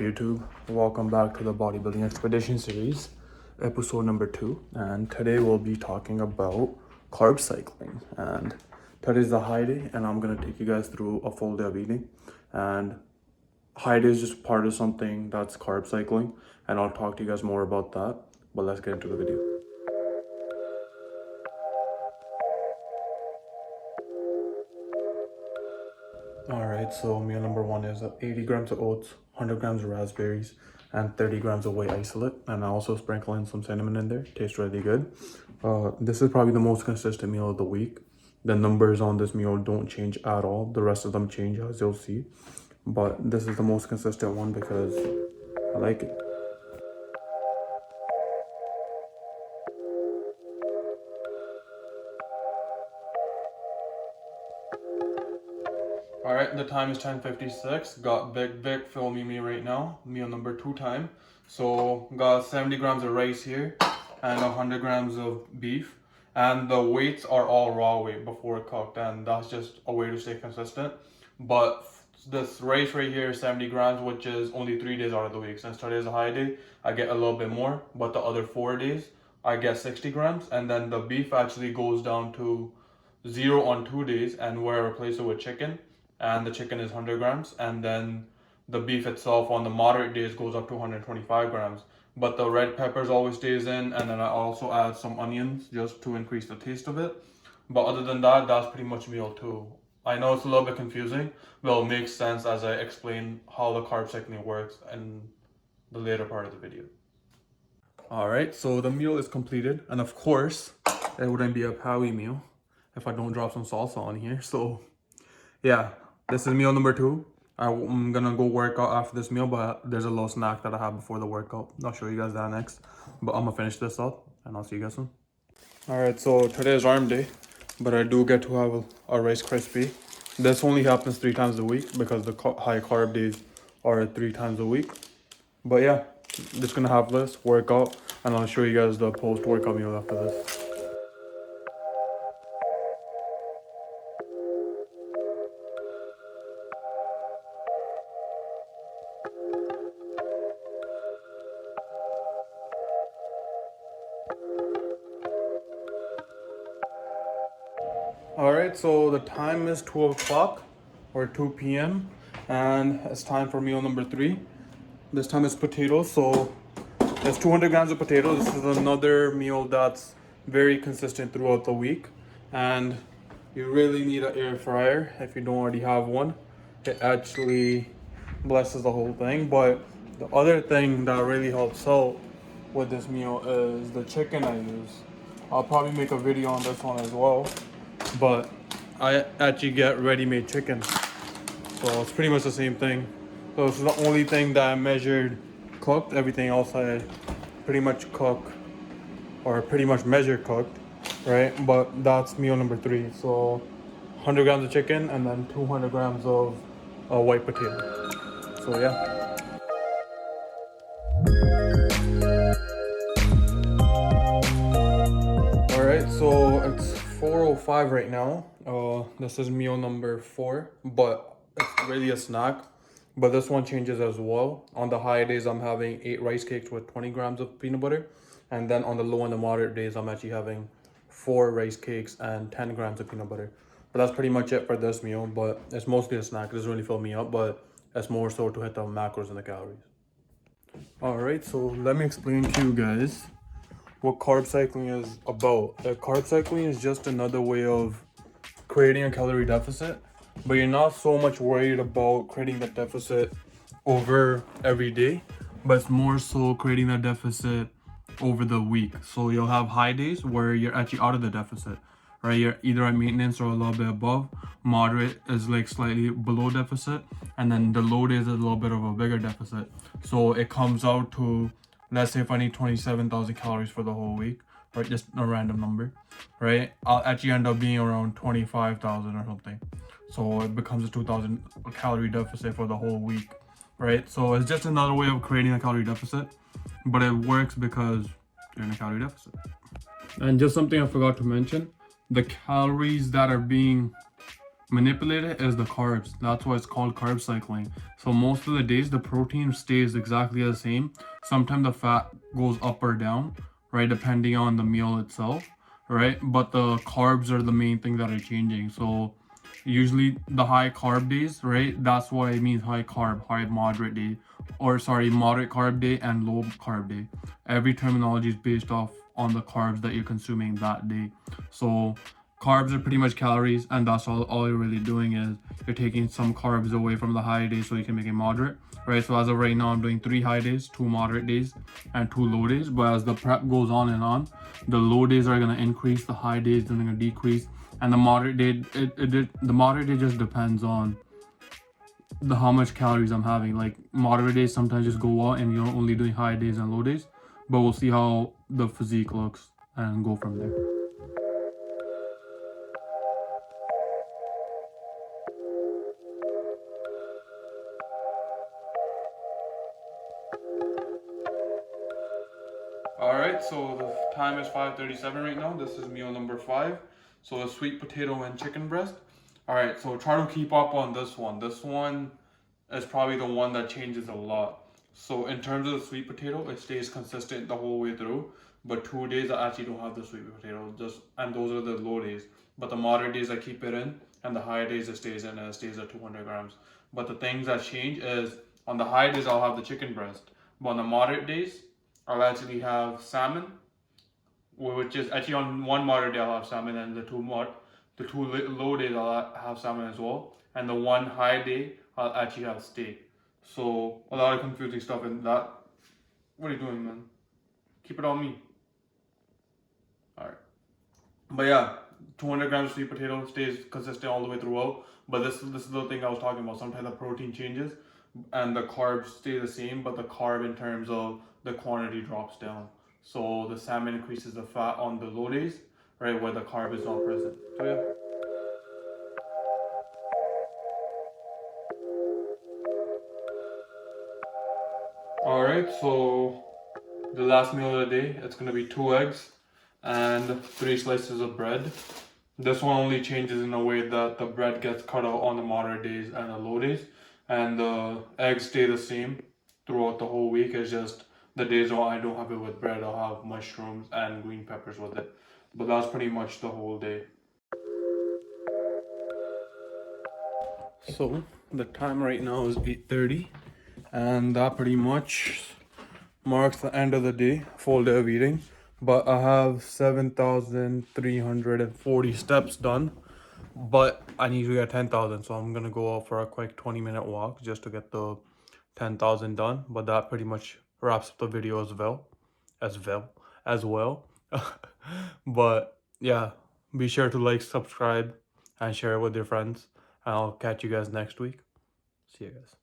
YouTube? Welcome back to the Bodybuilding Expedition series, episode number 2. And today we'll be talking about carb cycling. And today's the high day, and I'm gonna take you guys through a full day of eating. And high day is just part of something that's carb cycling, and I'll talk to you guys more about that. But let's get into the video. Alright, so meal number 1 is 80 grams of oats, 100 grams of raspberries, and 30 grams of whey isolate. And I also sprinkle in some cinnamon in there. Tastes really good. This is probably the most consistent meal of the week. The numbers on this meal don't change at all. The rest of them change, as you'll see. But this is the most consistent one because I like it. Alright, the time is 10:56. Got Big Vic filming me right now. Meal number 2 time. So got 70 grams of rice here and 100 grams of beef. And the weights are all raw weight before cooked, and that's just a way to stay consistent. But this rice right here is 70 grams, which is only 3 days out of the week. Since today is a high day, I get a little bit more, but the other 4 days, I get 60 grams. And then the beef actually goes down to 0 on 2 days, and where I replace it with chicken. And the chicken is 100 grams, and then the beef itself on the moderate days goes up to 125 grams. But the red peppers always stays in, and then I also add some onions just to increase the taste of it. But other than that, that's pretty much meal 2. I know it's a little bit confusing, but it'll make sense as I explain how the carb cycling works in the later part of the video. Alright, so the meal is completed, and of course, it wouldn't be a Powie meal if I don't drop some salsa on here. So yeah, this is meal number 2. I'm gonna go work out after this meal, but there's a little snack that I have before the workout. I'll show you guys that next. But I'm gonna finish this up, and I'll see you guys soon. Alright, so today is arm day, but I do get to have a Rice Krispie. This only happens 3 times a week because the high carb days are 3 times a week. But yeah, just gonna have this, work out, and I'll show you guys the post-workout meal after this. Alright, so the time is 12 o'clock or 2 p.m. and it's time for meal number 3. This time it's potatoes, so there's 200 grams of potatoes. This is another meal that's very consistent throughout the week, and you really need an air fryer if you don't already have one. It actually blesses the whole thing. But the other thing that really helps out with this meal is the chicken I use. I'll probably make a video on this one as well. But I actually get ready-made chicken, so it's pretty much the same thing. So it's the only thing that I measured cooked. Everything else I pretty much cook, or pretty much measure cooked, right? But that's meal number 3. So 100 grams of chicken and then 200 grams of white potato. So yeah. Alright, so it's 4:05 right now. This is meal number 4, but it's really a snack. But this one changes as well. On the high days, I'm having 8 rice cakes with 20 grams of peanut butter. And then on the low and the moderate days, I'm actually having 4 rice cakes and 10 grams of peanut butter. But that's pretty much it for this meal. But it's mostly a snack. It doesn't really fill me up, but it's more so to hit the macros and the calories. Alright, so let me explain to you guys what carb cycling is about. Carb cycling is just another way of creating a calorie deficit, but you're not so much worried about creating the deficit over every day, but it's more so creating that deficit over the week. So you'll have high days where you're actually out of the deficit, right? You're either at maintenance or a little bit above. Moderate is like slightly below deficit, and then the low days is a little bit of a bigger deficit. So it comes out to, let's say if I need 27,000 calories for the whole week, or just a random number, right? I'll actually end up being around 25,000 or something. So it becomes a 2,000 calorie deficit for the whole week, right? So it's just another way of creating a calorie deficit, but it works because you're in a calorie deficit. And just something I forgot to mention, the calories that are being Manipulated is the carbs. That's why it's called carb cycling. So most of the days the protein stays exactly the same. Sometimes the fat goes up or down, right, depending on the meal itself, right? But the carbs are the main thing that are changing. So usually the high carb days, right? That's why it means high carb, high moderate day, or sorry, moderate carb day and low carb day. Every terminology is based off on the carbs that you're consuming that day. So carbs are pretty much calories, and that's all you're really doing is you're taking some carbs away from the high days so you can make it moderate, right? So as of right now, I'm doing 3 high days, 2 moderate days, and 2 low days. But as the prep goes on, the low days are going to increase, the high days are going to decrease, and the moderate day, the moderate day just depends on the how much calories I'm having. Like moderate days sometimes just go out and you're only doing high days and low days, but we'll see how the physique looks and go from there. Alright, so the time is 5:37 right now. This is meal number 5. So a sweet potato and chicken breast. Alright, so try to keep up on this one. This one is probably the one that changes a lot. So in terms of the sweet potato, it stays consistent the whole way through. But 2 days I actually don't have the sweet potato, and those are the low days. But the moderate days I keep it in, and the high days it stays in, and it stays at 200 grams. But the things that change is on the high days I'll have the chicken breast, but on the moderate days I'll actually have salmon, which is actually on one moderate day I'll have salmon, and the two low days I'll have salmon as well, and the one high day I'll actually have steak. So a lot of confusing stuff in that. What are you doing, man? Keep it on me. All right. But yeah, 200 grams of sweet potato stays consistent all the way throughout. But this is the thing I was talking about. Sometimes the protein changes and the carbs stay the same, but the carb in terms of the quantity drops down. So the salmon increases the fat on the low days, right, where the carb is not present. So yeah. Alright, so the last meal of the day, it's gonna be 2 eggs and 3 slices of bread. This one only changes in a way that the bread gets cut out on the moderate days and the low days, and the eggs stay the same throughout the whole week. It's just the days when I don't have it with bread, I'll have mushrooms and green peppers with it. But that's pretty much the whole day. So the time right now is 8:30, and that pretty much marks the end of the day, full day of eating. But I have 7,340 steps done, but I need to get 10,000, so I'm gonna go out for a quick 20-minute walk just to get the 10,000 done. But that pretty much wraps up the video as well. But yeah, be sure to like, subscribe, and share it with your friends, and I'll catch you guys next week. See you guys.